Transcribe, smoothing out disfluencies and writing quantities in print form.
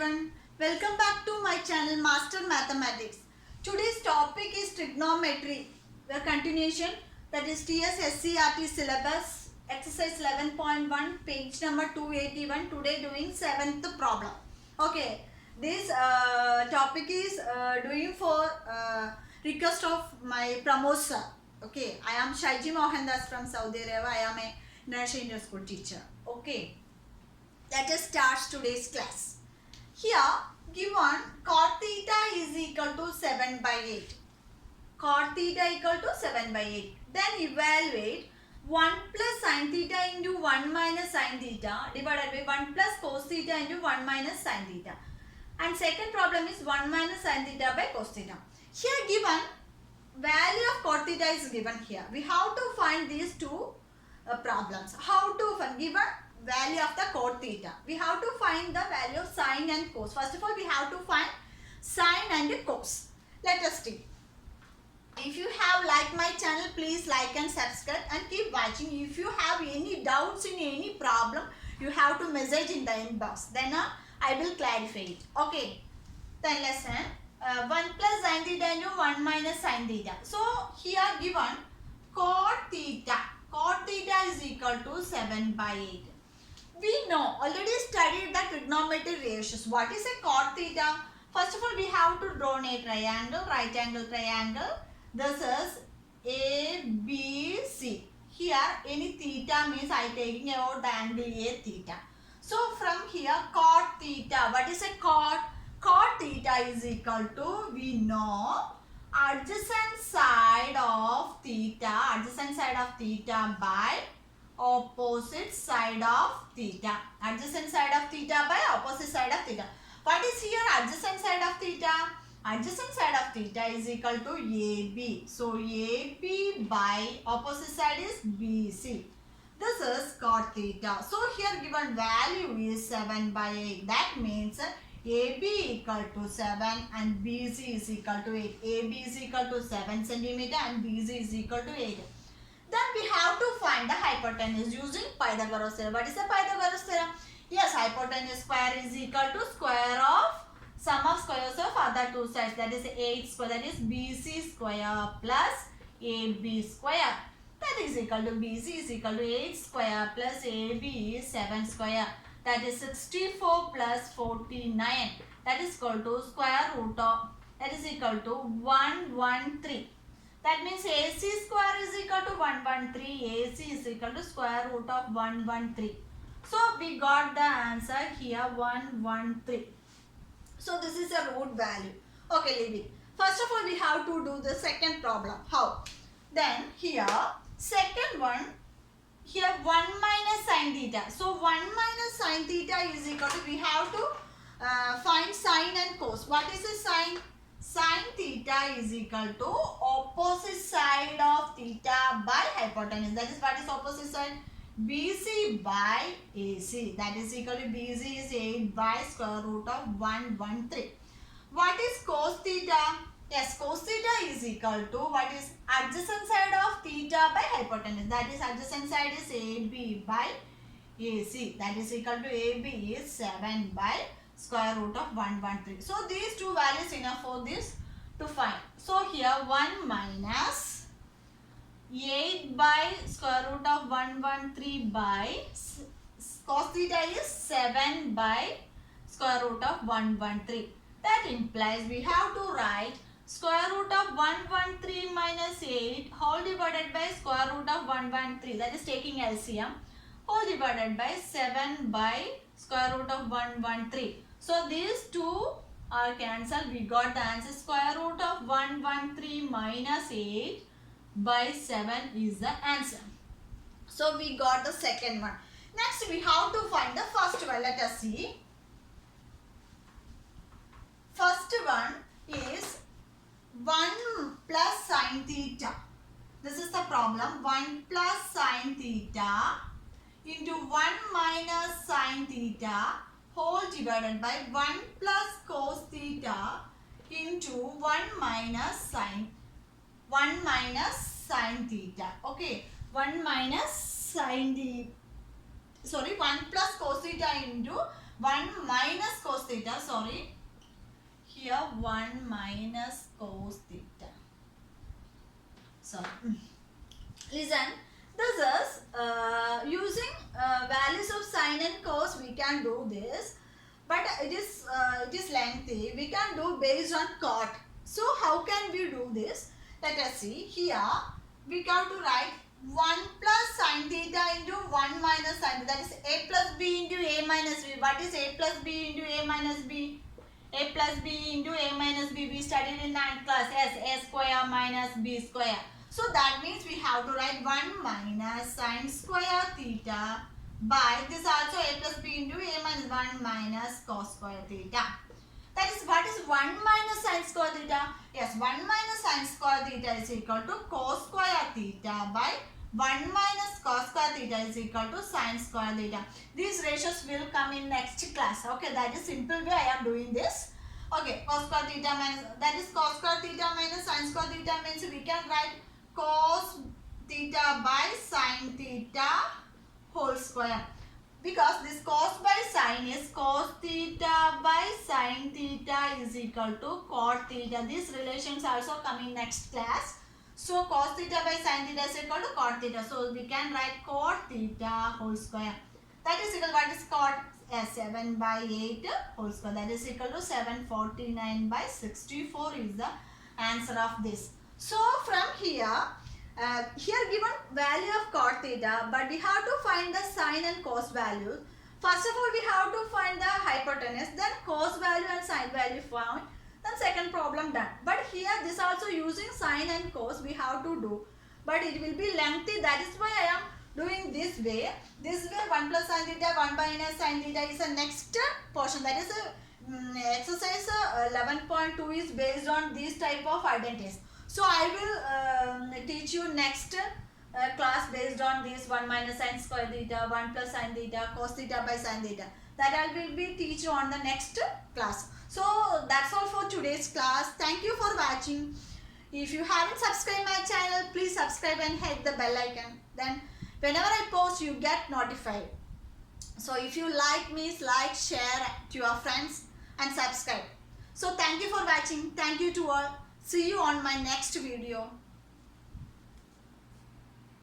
everyone. Welcome back to my channel Master Mathematics. Today's topic is trigonometry. The continuation, that is TSSCRT syllabus exercise 11.1 page number 281. Today doing 7th problem. Okay, this topic is doing for request of my Pramod sir. Okay, I am Shaiji Mohandas from Saudi Arabia. I am a National Indian School teacher. Okay, let us start today's class. Here given cot theta is equal to 7 by 8. Cot theta equal to 7 by 8. Then evaluate 1 plus sin theta into 1 minus sin theta divided by 1 plus cos theta into 1 minus sin theta. And second problem is 1 minus sin theta by cos theta. Here given value of cot theta is given here. We have to find these two problems. How to find? Given value of the cot theta, we have to find the value of sine and cos. First of all, we have to find sine and cos. Let us see. If you have liked my channel, please like and subscribe and keep watching. If you have any doubts in any problem, you have to message in the inbox. Then I will clarify it. Okay. Then lesson 1 plus sin theta into 1 minus sin theta. So here given cot theta. Cot theta is equal to 7 by 8. We know, already studied the trigonometry ratios. What is a cot theta? First of all, we have to draw a triangle, right angle triangle. This is ABC. Here, any theta means I taking out the angle A theta. So, from here, cot theta. What is a cot? Cot theta is equal to, we know, adjacent side of theta by opposite side of theta. Adjacent side of theta by opposite side of theta. What is here adjacent side of theta? Adjacent side of theta is equal to AB. So AB by opposite side is BC. This is cot theta. So here given value is 7 by 8. That means AB equal to 7 and BC is equal to 8. AB is equal to 7 centimeter and BC is equal to 8. Then we have to find the hypotenuse using Pythagoras theorem. What is the Pythagoras theorem? Yes, hypotenuse square is equal to square of sum of squares of other two sides. That is 8 square. That is BC square plus AB square. That is equal to BC is equal to 8 square plus AB is 7 square. That is 64 plus 49. That is equal to square root of, that is equal to 113. That means AC square is equal to 113. AC is equal to square root of 113. So we got the answer here 113. So this is a root value. Okay, leave it. First of all, we have to do the second problem. How? Then here, second one, here 1 minus sin theta. So 1 minus sin theta is equal to, we have to find sine and cos. What is a sine? Sin theta is equal to opposite side of theta by hypotenuse. That is, what is opposite side? BC by AC. That is equal to BC is 8 by square root of 113. What is cos theta? Yes, cos theta is equal to, what is adjacent side of theta by hypotenuse. That is, adjacent side is AB by AC. That is equal to AB is 7 by square root of 113. So these two values enough for this to find. So here 1 minus 8 by square root of 113 by cos theta is 7 by square root of 113. That implies we have to write square root of 113 minus 8 whole divided by square root of 113. That is taking LCM. Whole divided by 7 by square root of 113. So these two are cancelled. We got the answer square root of 113 minus 8 by 7 is the answer. So we got the second one. Next we have to find the first one. Let us see. First one is 1 plus sin theta. This is the problem. 1 plus sin theta into 1 minus sin theta whole divided by 1 plus cos theta into 1 minus sin theta. Okay, 1 minus sin theta. Sorry, 1 plus cos theta into 1 minus cos theta, sorry. Here 1 minus cos theta. So, listen, this is using values of sine and cos we can do this, but it is lengthy. We can do based on cot. So how can we do this? Let us see. Here we have to write 1 plus sine theta into 1 minus sine theta. That is a plus b into a minus b. What is a plus b into a minus b? A plus b into a minus b. We studied in 9th class. Yes, a square minus b square. So that means we have to write 1 minus sine square theta by this also a plus b into a minus 1 minus cos square theta. That is, what is 1 minus sine square theta? Yes, 1 minus sine square theta is equal to cos square theta by 1 minus cos square theta is equal to sine square theta. These ratios will come in next class. Okay, that is simple way I am doing this. Okay, cos square theta minus, that is cos square theta minus sine square theta means we can write cos theta by sine theta whole square. Because this cos by sine is cos theta by sine theta is equal to cot theta. These relations also coming next class. So cos theta by sine theta is equal to cot theta. So we can write cot theta whole square. That is equal to, what is cot? 7 by 8 whole square. That is equal to 749 by 64 is the answer of this. So from here, here given value of cot theta, but we have to find the sine and cos values. First of all, we have to find the hypotenuse, then cos value and sine value found, then second problem done. But here this also using sine and cos we have to do, but it will be lengthy. That is why I am doing this way. This way 1 plus sine theta, 1 minus sine theta is the next portion. That is exercise 11.2 is based on these type of identities. So I will teach you next class based on this 1 minus sine square theta, 1 plus sine theta, cos theta by sine theta. That I will be teach you on the next class. So that's all for today's class. Thank you for watching. If you haven't subscribed my channel, please subscribe and hit the bell icon. Then whenever I post, you get notified. So if you like me, like, share to your friends and subscribe. So thank you for watching. Thank you to all. See you on my next video.